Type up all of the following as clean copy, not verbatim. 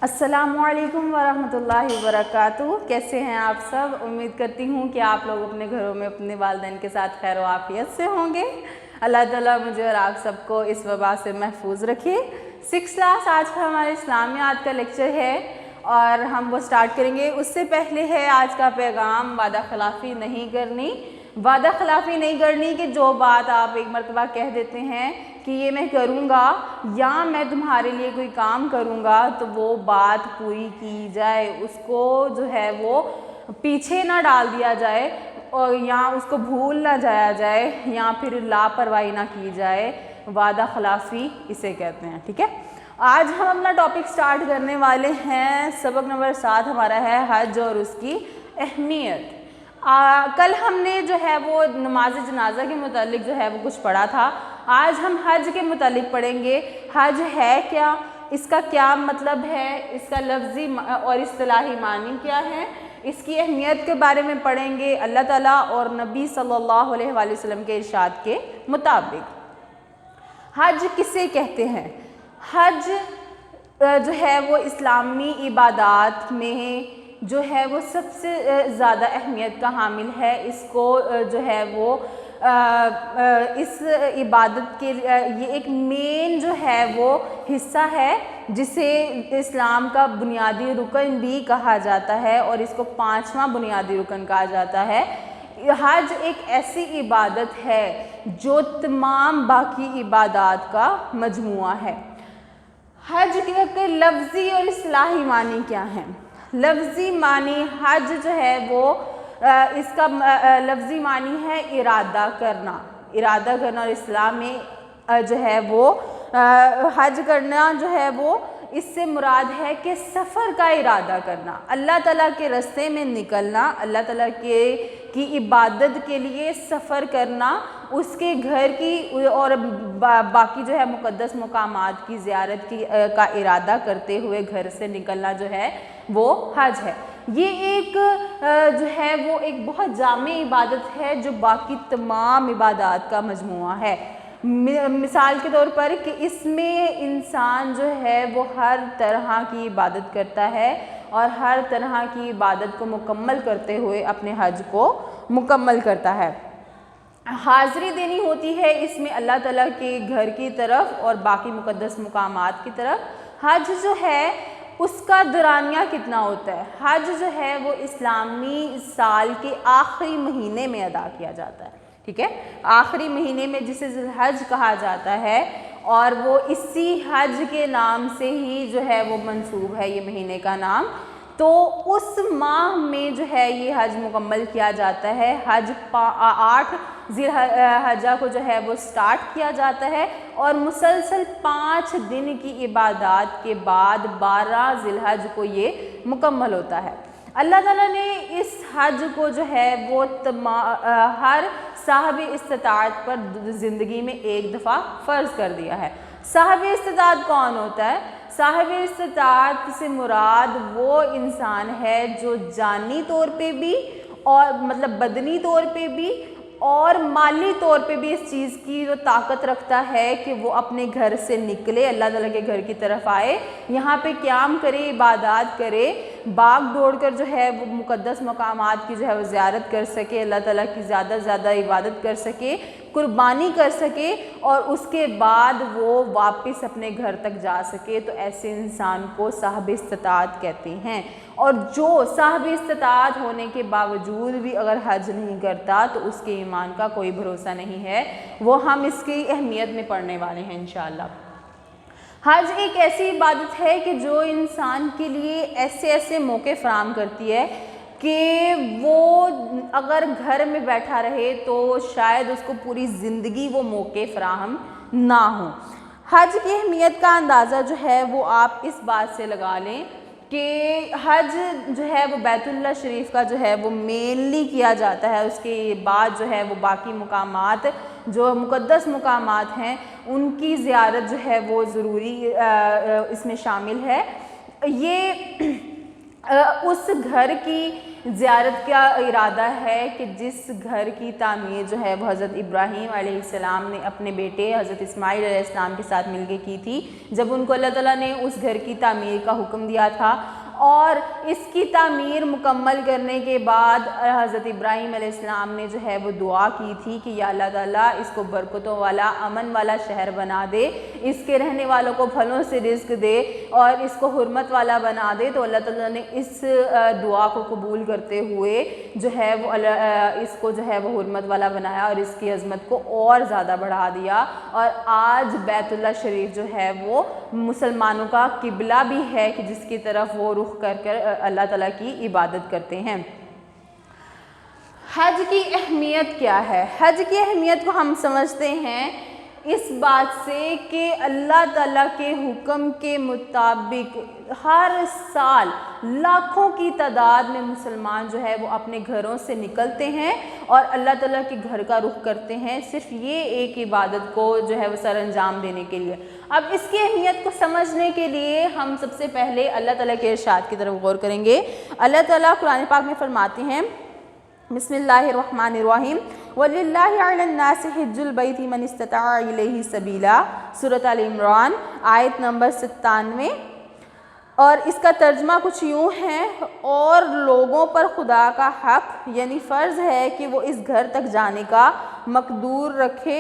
السلام علیکم ورحمۃ اللہ وبرکاتہ. کیسے ہیں آپ سب؟ امید کرتی ہوں کہ آپ لوگ اپنے گھروں میں اپنے والدین کے ساتھ خیر و عافیت سے ہوں گے. اللہ تعالیٰ مجھے اور آپ سب کو اس وبا سے محفوظ رکھے. 6 کلاس آج کا ہمارے اسلامیات کا لیکچر ہے اور ہم وہ سٹارٹ کریں گے. اس سے پہلے ہے آج کا پیغام وعدہ خلافی نہیں کرنی. وعدہ خلافی نہیں کرنی کہ جو بات آپ ایک مرتبہ کہہ دیتے ہیں کہ یہ میں کروں گا یا میں تمہارے لیے کوئی کام کروں گا تو وہ بات پوری کی جائے, اس کو جو ہے وہ پیچھے نہ ڈال دیا جائے اور یا اس کو بھول نہ جایا جائے یا پھر لاپرواہی نہ کی جائے. وعدہ خلافی اسے کہتے ہیں. ٹھیک ہے, آج ہم اپنا ٹاپک سٹارٹ کرنے والے ہیں. سبق نمبر 7 ہمارا ہے حج اور اس کی اہمیت. کل ہم نے جو ہے وہ نماز جنازہ کے متعلق جو ہے وہ کچھ پڑھا تھا. آج ہم حج کے متعلق پڑھیں گے. حج ہے کیا, اس کا کیا مطلب ہے, اس کا لفظی اور اصطلاحی معنی کیا ہے, اس کی اہمیت کے بارے میں پڑھیں گے اللہ تعالیٰ اور نبی صلی اللہ علیہ وآلہ وسلم کے ارشاد کے مطابق. حج کسے کہتے ہیں؟ حج جو ہے وہ اسلامی عبادات میں جو ہے وہ سب سے زیادہ اہمیت کا حامل ہے. اس کو جو ہے وہ اس عبادت کے یہ ایک مین جو ہے وہ حصہ ہے جسے اسلام کا بنیادی رکن بھی کہا جاتا ہے اور اس کو 5واں بنیادی رکن کہا جاتا ہے. حج ایک ایسی عبادت ہے جو تمام باقی عبادات کا مجموعہ ہے. حج کے لفظی اور اصطلاحی معنی کیا ہیں؟ لفظی معنی حج جو ہے وہ اس کا لفظی معنی ہے ارادہ کرنا. ارادہ کرنا, اور اسلام میں جو ہے وہ حج کرنا جو ہے وہ اس سے مراد ہے کہ سفر کا ارادہ کرنا, اللہ تعالیٰ کے راستے میں نکلنا, اللہ تعالیٰ کی عبادت کے لیے سفر کرنا, اس کے گھر کی اور باقی جو ہے مقدس مقامات کی زیارت کا ارادہ کرتے ہوئے گھر سے نکلنا جو ہے وہ حج ہے. یہ ایک جو ہے وہ ایک بہت جامع عبادت ہے جو باقی تمام عبادات کا مجموعہ ہے. مثال کے طور پر کہ اس میں انسان جو ہے وہ ہر طرح کی عبادت کرتا ہے اور ہر طرح کی عبادت کو مکمل کرتے ہوئے اپنے حج کو مکمل کرتا ہے. حاضری دینی ہوتی ہے اس میں اللہ تعالیٰ کے گھر کی طرف اور باقی مقدس مقامات کی طرف. حج جو ہے اس کا دورانیہ کتنا ہوتا ہے؟ حج جو ہے وہ اسلامی سال کے آخری مہینے میں ادا کیا جاتا ہے. ٹھیک ہے, آخری مہینے میں جسے ذی الحج کہا جاتا ہے اور وہ اسی حج کے نام سے ہی جو ہے وہ منسوب ہے یہ مہینے کا نام. تو اس ماہ میں جو ہے یہ حج مکمل کیا جاتا ہے. حج 8 ذی الحجہ کو جو ہے وہ سٹارٹ کیا جاتا ہے اور مسلسل 5 دن کی عبادات کے بعد 12 ذی الحج کو یہ مکمل ہوتا ہے. اللہ تعالیٰ نے اس حج کو جو ہے وہ ہر صاحب استطاعت پر زندگی میں ایک دفعہ فرض کر دیا ہے. صاحب استطاعت کون ہوتا ہے؟ صاحب استطاعت سے مراد وہ انسان ہے جو جانی طور پہ بھی اور مطلب بدنی طور پہ بھی اور مالی طور پہ بھی اس چیز کی جو طاقت رکھتا ہے کہ وہ اپنے گھر سے نکلے, اللہ تعالیٰ کے گھر کی طرف آئے, یہاں پہ قیام کرے, عبادات کرے, بھاگ دوڑ کر جو ہے وہ مقدس مقامات کی جو ہے وہ زیارت کر سکے, اللہ تعالیٰ کی زیادہ سے زیادہ عبادت کر سکے, قربانی کر سکے اور اس کے بعد وہ واپس اپنے گھر تک جا سکے. تو ایسے انسان کو صاحب استطاعت کہتے ہیں. اور جو صاحب استطاعت ہونے کے باوجود بھی اگر حج نہیں کرتا تو اس کے ایمان کا کوئی بھروسہ نہیں ہے. وہ ہم اس کی اہمیت میں پڑھنے والے ہیں انشاءاللہ. حج ایک ایسی عبادت ہے کہ جو انسان کے لیے ایسے ایسے موقع فراہم کرتی ہے کہ وہ اگر گھر میں بیٹھا رہے تو شاید اس کو پوری زندگی وہ موقع فراہم نہ ہوں. حج کی اہمیت کا اندازہ جو ہے وہ آپ اس بات سے لگا لیں کہ حج جو ہے وہ بیت اللہ شریف کا جو ہے وہ مینلی کیا جاتا ہے. اس کے بعد جو ہے وہ باقی مقامات جو مقدس مقامات ہیں ان کی زیارت جو ہے وہ ضروری اس میں شامل ہے. یہ اس گھر کی زیارت کا ارادہ ہے کہ جس گھر کی تعمیر جو ہے وہ حضرت ابراہیم علیہ السلام نے اپنے بیٹے حضرت اسماعیل علیہ السلام کے ساتھ مل کے کی تھی، جب ان کو اللہ تعالیٰ نے اس گھر کی تعمیر کا حکم دیا تھا۔ اور اس کی تعمیر مکمل کرنے کے بعد حضرت ابراہیم علیہ السلام نے جو ہے وہ دعا کی تھی کہ یا اللہ تعالیٰ اس کو برکتوں والا، امن والا شہر بنا دے، اس کے رہنے والوں کو پھلوں سے رزق دے اور اس کو حرمت والا بنا دے۔ تو اللہ تعالیٰ نے اس دعا کو قبول کرتے ہوئے جو ہے وہ اس کو جو ہے وہ حرمت والا بنایا اور اس کی عظمت کو اور زیادہ بڑھا دیا، اور آج بیت اللہ شریف جو ہے وہ مسلمانوں کا قبلہ بھی ہے کہ جس کی طرف وہ رخ کر اللہ تعالیٰ کی عبادت کرتے ہیں۔ حج کی اہمیت کیا ہے؟ حج کی اہمیت کو ہم سمجھتے ہیں اس بات سے کہ اللہ تعالیٰ کے حکم کے مطابق ہر سال لاکھوں کی تعداد میں مسلمان جو ہے وہ اپنے گھروں سے نکلتے ہیں اور اللہ تعالیٰ کے گھر کا رخ کرتے ہیں، صرف یہ ایک عبادت کو جو ہے وہ سر انجام دینے کے لیے۔ اب اس کی اہمیت کو سمجھنے کے لیے ہم سب سے پہلے اللہ تعالیٰ کے ارشاد کی طرف غور کریں گے۔ اللہ تعالیٰ قرآن پاک میں فرماتے ہیں، بسم اللہ الرحمن الرحیم، وَلِلَّهِ عَلَى النَّاسِ حِجُّ الْبَيْتِ مَنِ اسْتَطَاعَ إِلَيْهِ سَبِيلًا، سورۃ آل عمران آیت نمبر 97۔ اور اس کا ترجمہ کچھ یوں ہے، اور لوگوں پر خدا کا حق یعنی فرض ہے کہ وہ اس گھر تک جانے کا مقدور رکھے،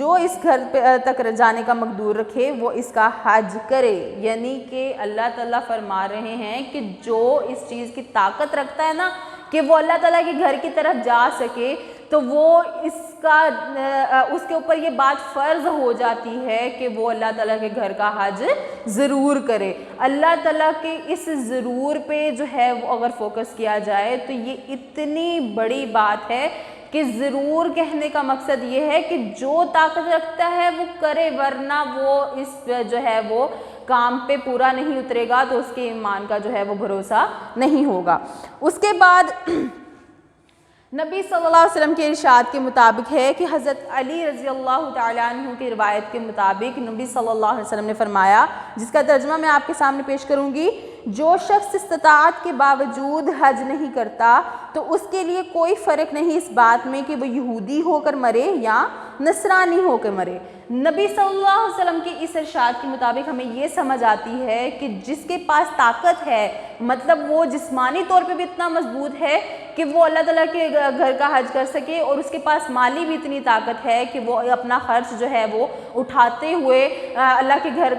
جو اس گھر تک جانے کا مقدور رکھے وہ اس کا حج کرے۔ یعنی کہ اللہ تعالیٰ فرما رہے ہیں کہ جو اس چیز کی طاقت رکھتا ہے نا کہ وہ اللہ تعالیٰ کے گھر کی طرف جا سکے، تو وہ اس کے اوپر یہ بات فرض ہو جاتی ہے کہ وہ اللہ تعالیٰ کے گھر کا حج ضرور کرے۔ اللہ تعالیٰ کے اس ضرور پہ جو ہے وہ اگر فوکس کیا جائے تو یہ اتنی بڑی بات ہے کہ ضرور کہنے کا مقصد یہ ہے کہ جو طاقت رکھتا ہے وہ کرے، ورنہ وہ اس جو ہے وہ کام پہ پورا نہیں اترے گا تو اس کے ایمان کا جو ہے وہ بھروسہ نہیں ہوگا۔ اس کے بعد نبی صلی اللہ علیہ وسلم کے ارشاد کے مطابق ہے کہ حضرت علی رضی اللہ تعالیٰ عنہ کی روایت کے مطابق نبی صلی اللہ علیہ وسلم نے فرمایا، جس کا ترجمہ میں آپ کے سامنے پیش کروں گی، جو شخص استطاعت کے باوجود حج نہیں کرتا تو اس کے لیے کوئی فرق نہیں اس بات میں کہ وہ یہودی ہو کر مرے یا نصرانی ہو کر مرے۔ نبی صلی اللہ علیہ وسلم کے اس ارشاد کے مطابق ہمیں یہ سمجھ آتی ہے کہ جس کے پاس طاقت ہے، مطلب وہ جسمانی طور پہ بھی اتنا مضبوط ہے کہ وہ اللہ تعالیٰ کے گھر کا حج کر سکے، اور اس کے پاس مالی بھی اتنی طاقت ہے کہ وہ اپنا خرچ جو ہے وہ اٹھاتے ہوئے اللہ کے گھر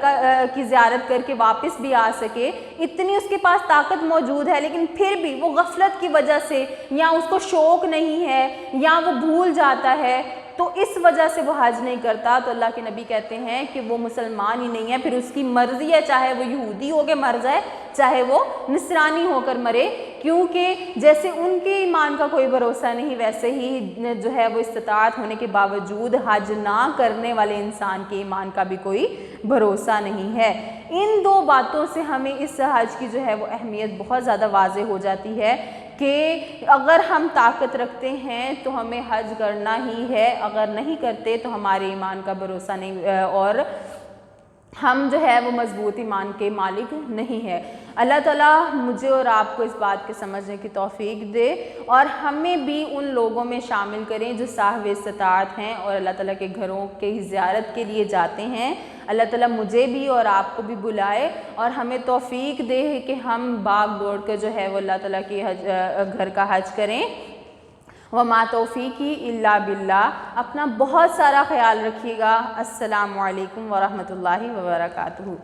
کی زیارت کر کے واپس بھی آ سکے، اتنی اس کے پاس طاقت موجود ہے، لیکن پھر بھی وہ غفلت کی وجہ سے یا اس کو شوق نہیں ہے یا وہ بھول جاتا ہے تو اس وجہ سے وہ حج نہیں کرتا، تو اللہ کے نبی کہتے ہیں کہ وہ مسلمان ہی نہیں ہے، پھر اس کی مرضی ہے، چاہے وہ یہودی ہو کے مر جائے چاہے وہ نصرانی ہو کر مرے، کیونکہ جیسے ان کے ایمان کا کوئی بھروسہ نہیں ویسے ہی جو ہے وہ استطاعت ہونے کے باوجود حج نہ کرنے والے انسان کے ایمان کا بھی کوئی بھروسہ نہیں ہے۔ ان دو باتوں سے ہمیں اس حج کی جو ہے وہ اہمیت بہت زیادہ واضح ہو جاتی ہے کہ اگر ہم طاقت رکھتے ہیں تو ہمیں حج کرنا ہی ہے، اگر نہیں کرتے تو ہمارے ایمان کا بھروسہ نہیں اور ہم جو ہے وہ مضبوط ایمان کے مالک نہیں ہے۔ اللہ تعالیٰ مجھے اور آپ کو اس بات کے سمجھنے کی توفیق دے اور ہمیں بھی ان لوگوں میں شامل کریں جو صاحب استطاعت ہیں اور اللہ تعالیٰ کے گھروں کی زیارت کے لیے جاتے ہیں۔ اللہ تعالیٰ مجھے بھی اور آپ کو بھی بلائے اور ہمیں توفیق دے کہ ہم بھاگ دوڑ کے جو ہے وہ اللہ تعالیٰ کے گھر کا حج کریں۔ وما توفیقی الا باللہ۔ اپنا بہت سارا خیال رکھیے گا۔ السلام علیکم ورحمۃ اللہ وبرکاتہ۔